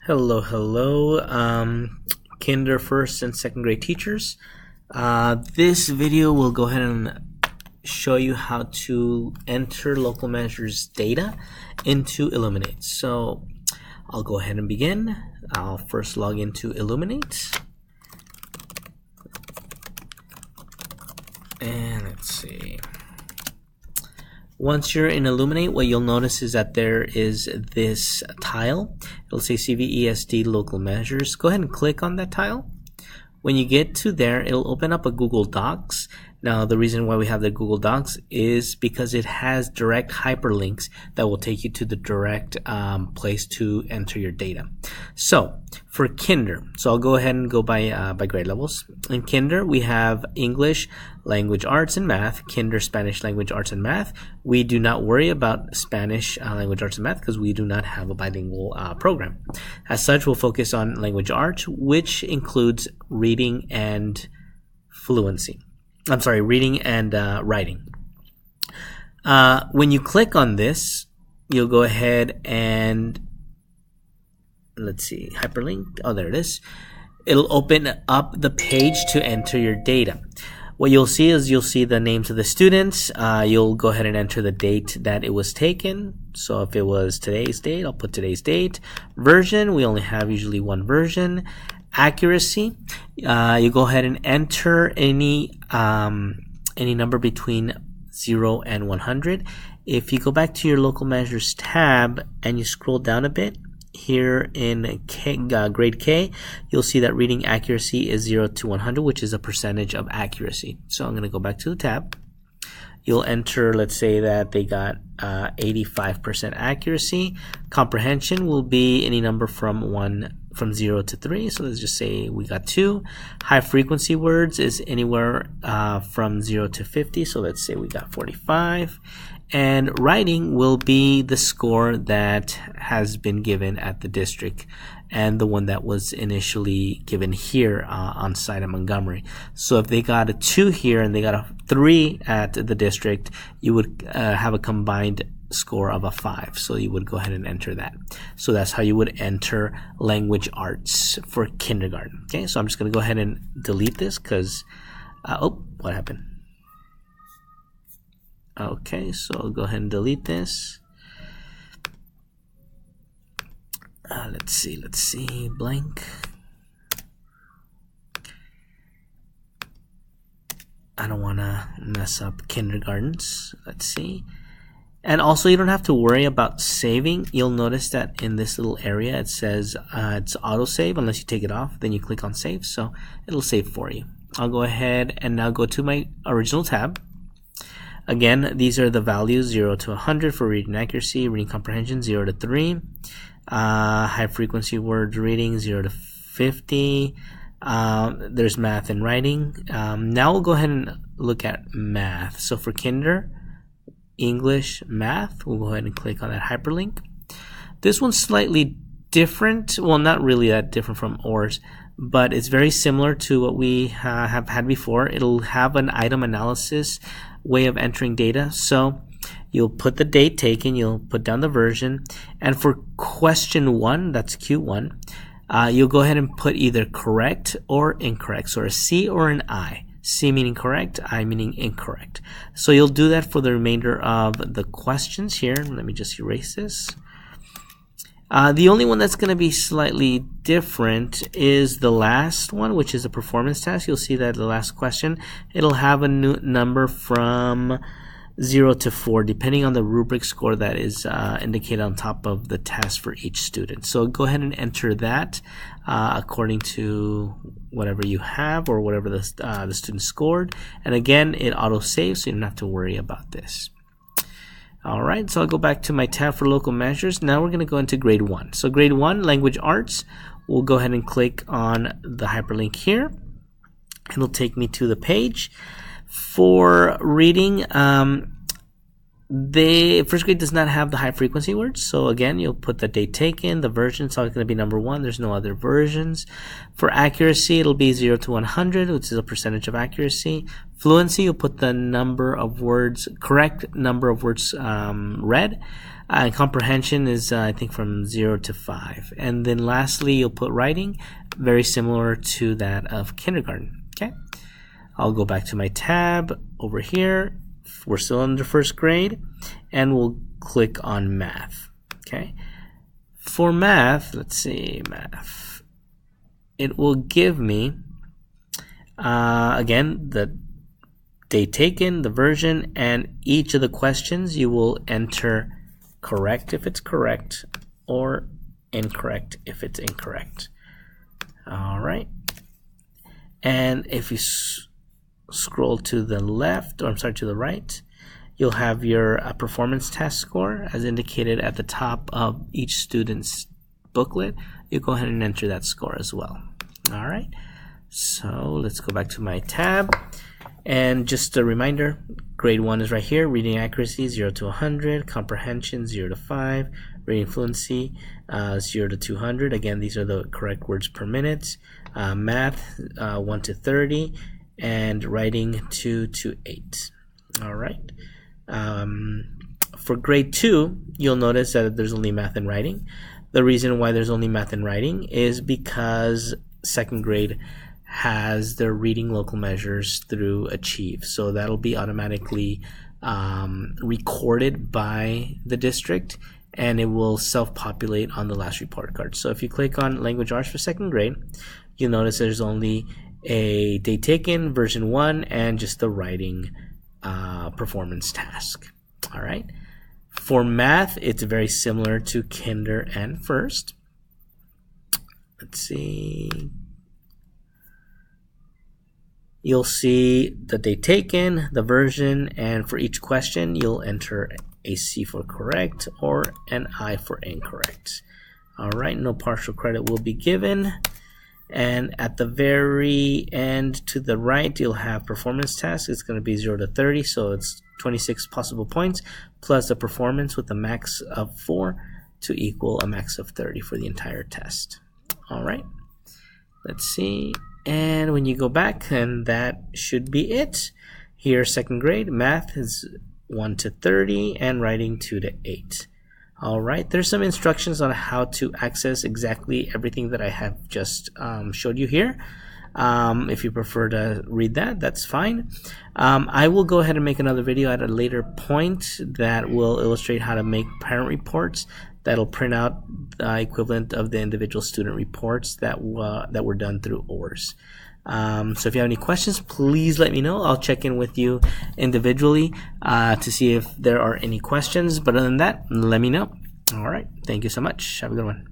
Hello, kinder first and second grade teachers. This video will go ahead and show you how to enter local measures data into Illuminate. So I'll go ahead and begin. I'll first log into Illuminate. And let's see. Once you're in Illuminate, what you'll notice is that there is this tile. It'll say CVESD local measures. Go ahead and click on that tile. When you get to there, it'll open up a Google Docs. Now, the reason why we have the Google Docs is because it has direct hyperlinks that will take you to the direct place to enter your data. So, for Kinder, so I'll go ahead and go by grade levels. In Kinder, we have English, Language Arts, and Math. Kinder, Spanish, Language Arts, and Math. We do not worry about Spanish, Language Arts, and Math because we do not have a bilingual program. As such, we'll focus on Language Arts, which includes reading and fluency. I'm sorry, reading and writing. When you click on this, you'll go ahead and, let's see, hyperlink. Oh, there it is. It'll open up the page to enter your data. What you'll see is you'll see the names of the students. You'll go ahead and enter the date that it was taken. So if it was today's date, I'll put today's date. Version, we only have usually one version. Accuracy, you go ahead and enter any number between 0 and 100. If you go back to your local measures tab and you scroll down a bit, here in grade K, you'll see that reading accuracy is 0 to 100, which is a percentage of accuracy. So I'm going to go back to the tab. You'll enter, let's say that they got 85% accuracy. Comprehension will be any number from 0 to 3. So let's just say we got 2. High frequency words is anywhere from 0 to 50. So let's say we got 45. And writing will be the score that has been given at the district and the one that was initially given here on site at Montgomery. So if they got a 2 here and they got a 3 at the district, you would have a combined score of a 5. So you would go ahead and enter that. So that's how you would enter language arts for kindergarten. Okay, so I'm just going to go ahead and delete this because, what happened? Okay, so I'll go ahead and delete this. Let's see, blank. I don't want to mess up kindergartens. Let's see. And also, you don't have to worry about saving. You'll notice that in this little area, it says it's autosave unless you take it off. Then you click on save, so it'll save for you. I'll go ahead and now go to my original tab. Again, these are the values 0 to 100 for reading accuracy, reading comprehension 0 to 3, high frequency words reading 0 to 50. There's math and writing. Now we'll go ahead and look at math. So for Kinder, English, Math, we'll go ahead and click on that hyperlink. This one's slightly different. Well, not really that different from ORS, but it's very similar to what we have had before. It'll have an item analysis way of entering data. So you'll put the date taken, you'll put down the version, and for question 1, that's Q1, you'll go ahead and put either correct or incorrect, so a C or an I. C meaning correct, I meaning incorrect. So you'll do that for the remainder of the questions here. Let me just erase this. The only one that's going to be slightly different is the last one, which is a performance test. You'll see that the last question, it'll have a new number from 0 to 4, depending on the rubric score that is indicated on top of the test for each student. So go ahead and enter that according to whatever you have or whatever the student scored. And again, it auto-saves, so you don't have to worry about this. All right, so I'll go back to my tab for local measures. Now we're going to go into grade 1. So grade 1, language arts, we'll go ahead and click on the hyperlink here. It'll take me to the page. For reading, first grade does not have the high frequency words. So again, you'll put the date taken, the version, so it's going to be number 1. There's no other versions. For accuracy, it'll be 0 to 100, which is a percentage of accuracy. Fluency, you'll put the number of words, correct number of words read. And comprehension is, I think, from 0 to 5. And then lastly, you'll put writing, very similar to that of kindergarten. Okay, I'll go back to my tab over here. We're still under first grade, and we'll click on math. Okay, for math, let's see, math. It will give me, again, the date taken, the version, and each of the questions you will enter correct if it's correct or incorrect if it's incorrect. All right. And if you scroll to the left, or I'm sorry, to the right, you'll have your performance task score as indicated at the top of each student's booklet. You go ahead and enter that score as well. All right. So let's go back to my tab. And just a reminder, grade 1 is right here. Reading accuracy 0 to 100, comprehension 0 to 5, reading fluency 0 to 200. Again, these are the correct words per minute. Math 1 to 30, and writing 2 to 8. All right. For grade 2, you'll notice that there's only math and writing. The reason why there's only math and writing is because second grade has their reading local measures through Achieve. So that'll be automatically recorded by the district, and it will self-populate on the last report card. So if you click on Language Arts for second grade, you'll notice there's only a date taken, version 1, and just the writing performance task. All right. For math, it's very similar to kinder and first. Let's see. You'll see the date taken, the version, and for each question, you'll enter a C for correct or an I for incorrect. All right, no partial credit will be given. And at the very end to the right, you'll have performance task. It's going to be 0 to 30, so it's 26 possible points, plus a performance with a max of 4 to equal a max of 30 for the entire test. All right, let's see. And when you go back, then that should be it. Here, second grade, math is 1 to 30, and writing 2 to 8. All right, there's some instructions on how to access exactly everything that I have just showed you here. If you prefer to read that, that's fine. I will go ahead and make another video at a later point that will illustrate how to make parent reports that'll print out the equivalent of the individual student reports that were done through ORS. So if you have any questions, please let me know. I'll check in with you individually to see if there are any questions. But other than that, let me know. All right. Thank you so much. Have a good one.